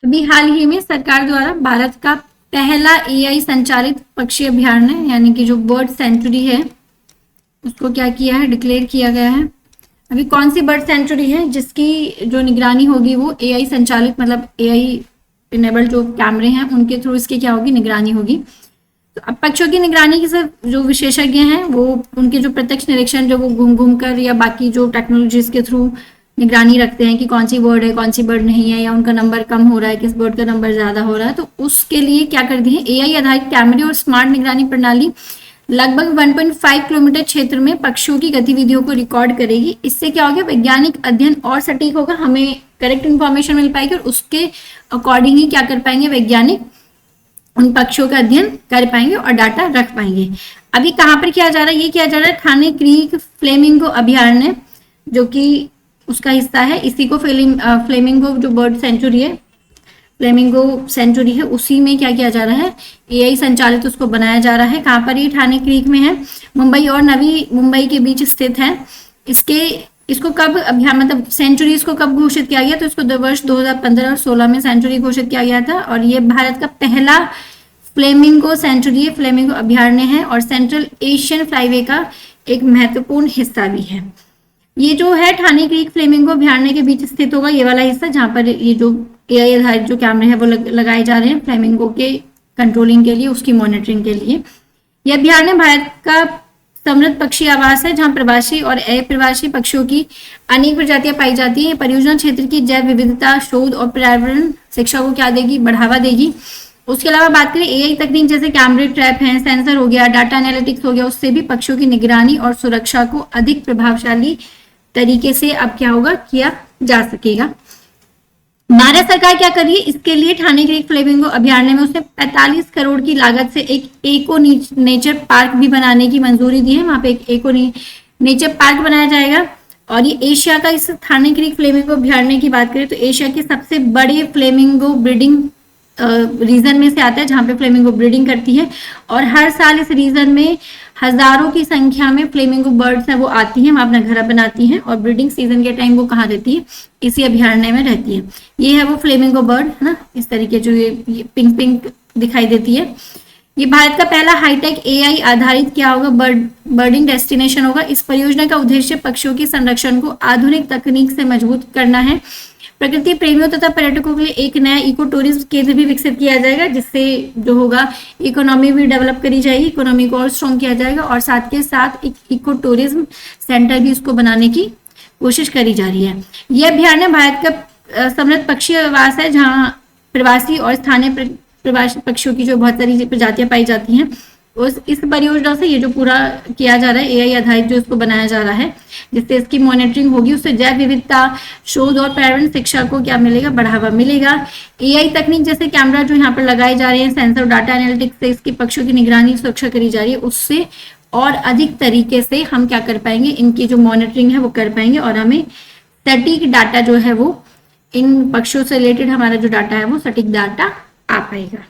अभी हाल ही में सरकार द्वारा भारत का पहला एआई संचालित पक्षी अभयारण्य यानी कि जो बर्ड सेंचुरी है उसको क्या किया है, डिक्लेयर किया गया है। अभी कौन सी बर्ड सेंचुरी है जिसकी जो निगरानी होगी वो एआई संचालित, मतलब एआई इनेबल्ड जो कैमरे हैं उनके थ्रू इसकी क्या होगी, निगरानी होगी। तो अब पक्षियों की निगरानी की सिर्फ जो विशेषज्ञ हैं वो उनके जो प्रत्यक्ष निरीक्षण जो वो घूम घूम कर या बाकी जो टेक्नोलॉजीज के थ्रू निगरानी रखते हैं कि कौन सी बर्ड है कौन सी बर्ड नहीं है, या उनका नंबर कम हो रहा है, किस बर्ड का नंबर ज्यादा हो रहा है, तो उसके लिए क्या कर दिए, एआई आधारित कैमरे और स्मार्ट निगरानी प्रणाली लगभग 1.5 किलोमीटर क्षेत्र में पक्षियों की गतिविधियों को रिकॉर्ड करेगी। इससे क्या होगा, वैज्ञानिक अध्ययन और सटीक होगा, हमें करेक्ट इंफॉर्मेशन मिल पाएगी और उसके अकॉर्डिंग ही क्या कर पाएंगे वैज्ञानिक उन पक्षियों का अध्ययन कर पाएंगे और डाटा रख पाएंगे। अभी कहाँ पर किया जा रहा है, ये किया जा रहा है ठाणे क्रीक फ्लेमिंगो अभयारण्य जो कि उसका हिस्सा है। इसी को फ्लेमिंगो जो बर्ड सेंचुरी है, फ्लेमिंगो सेंचुरी है, उसी में क्या किया जा रहा है, एआई संचालित उसको बनाया जा रहा है। कहाँ पर, ये ठाणे क्रीक में है, मुंबई और नवी मुंबई के बीच स्थित है। इसको कब अभियान मतलब सेंचुरी इसको कब घोषित किया गया, तो इसको वर्ष 2015 और 16 में सेंचुरी घोषित किया गया था और ये भारत का पहला फ्लेमिंगो सेंचुरी है, फ्लेमिंगो अभयारण्य है और सेंट्रल एशियन फ्लाईवे का एक महत्वपूर्ण हिस्सा भी है। ये जो है ठाणे क्रीक फ्लेमिंगो अभयारण्य के बीच स्थित होगा ये वाला हिस्सा, जहाँ पर ये जो एआई आधारित जो कैमरे हैं वो लगाए जा रहे हैं फ्लेमिंगो के कंट्रोलिंग के लिए, उसकी मॉनिटरिंग के लिए। यह अभयारण्य भारत का समृद्ध पक्षी आवास है जहां प्रवासी और अप्रवासी पक्षियों की अनेक प्रजातियां पाई जाती हैं। परियोजना क्षेत्र की जैव विविधता, शोध और पर्यावरण शिक्षा को क्या देगी, बढ़ावा देगी। उसके अलावा बात करें एआई तकनीक जैसे कैमरे ट्रैप हैं, सेंसर हो गया, डाटा एनालिटिक्स हो गया, उससे भी पक्षियों की निगरानी और सुरक्षा को अधिक प्रभावशाली तरीके से अब क्या होगा, किया जा सकेगा। भारत सरकार क्या कर रही है, इसके लिए ठाणे क्रीक फ्लेमिंगो अभयारण्य में उसने 45 करोड़ की लागत से एक एको नेचर पार्क भी बनाने की मंजूरी दी है। वहां पे एक एको नेचर पार्क बनाया जाएगा और ये एशिया का, इस ठाणे क्रीक फ्लेमिंगो अभयारण्य की बात करें तो एशिया के सबसे बड़े फ्लेमिंगो ब्रीडिंग रीजन में से आता है जहां पे फ्लेमिंगो ब्रीडिंग करती है और हर साल इस रीजन में हजारों की संख्या में फ्लेमिंगो बर्ड्स हैं वो आती हैं, वहां अपना घर बनाती हैं और ब्रीडिंग सीजन के टाइम वो कहाँ रहती है, इसी अभयारण्य में रहती है। ये है वो फ्लेमिंगो बर्ड है ना, इस तरीके जो ये पिंक पिंक दिखाई देती है। ये भारत का पहला हाईटेक एआई आधारित क्या होगा, बर्डिंग डेस्टिनेशन होगा। इस परियोजना का उद्देश्य पक्षियों के संरक्षण को आधुनिक तकनीक से मजबूत करना है। प्रकृति प्रेमियों तथा पर्यटकों के लिए एक नया इको टूरिज्म केंद्र भी विकसित किया जाएगा जिससे जो होगा इकोनॉमी भी डेवलप करी जाएगी, इकोनॉमी को और स्ट्रॉन्ग किया जाएगा और साथ के साथ एक इको टूरिज्म सेंटर भी उसको बनाने की कोशिश करी जा रही है। यह अभयारण्य भारत का समृद्ध पक्षी आवास है जहाँ प्रवासी और स्थानीय प्रवासी पक्षियों की जो बहुत सारी प्रजातियां पाई जाती हैं। इस परियोजना से ये जो पूरा किया जा रहा है एआई आधारित जो इसको बनाया जा रहा है जिससे इसकी मॉनिटरिंग होगी, उससे जैव विविधता, शोध और पर्यावरण शिक्षा को क्या मिलेगा, बढ़ावा मिलेगा। एआई तकनीक जैसे कैमरा जो यहाँ पर लगाए जा रहे हैं, सेंसर, डाटा एनालिटिक्स से इसकी पक्षियों की निगरानी सुरक्षा करी जा रही है, उससे और अधिक तरीके से हम क्या कर पाएंगे, इनकी जो मॉनिटरिंग है वो कर पाएंगे और हमें सटीक डाटा जो है वो इन पक्षियों से रिलेटेड हमारा जो डाटा है वो सटीक डाटा आ पाएगा।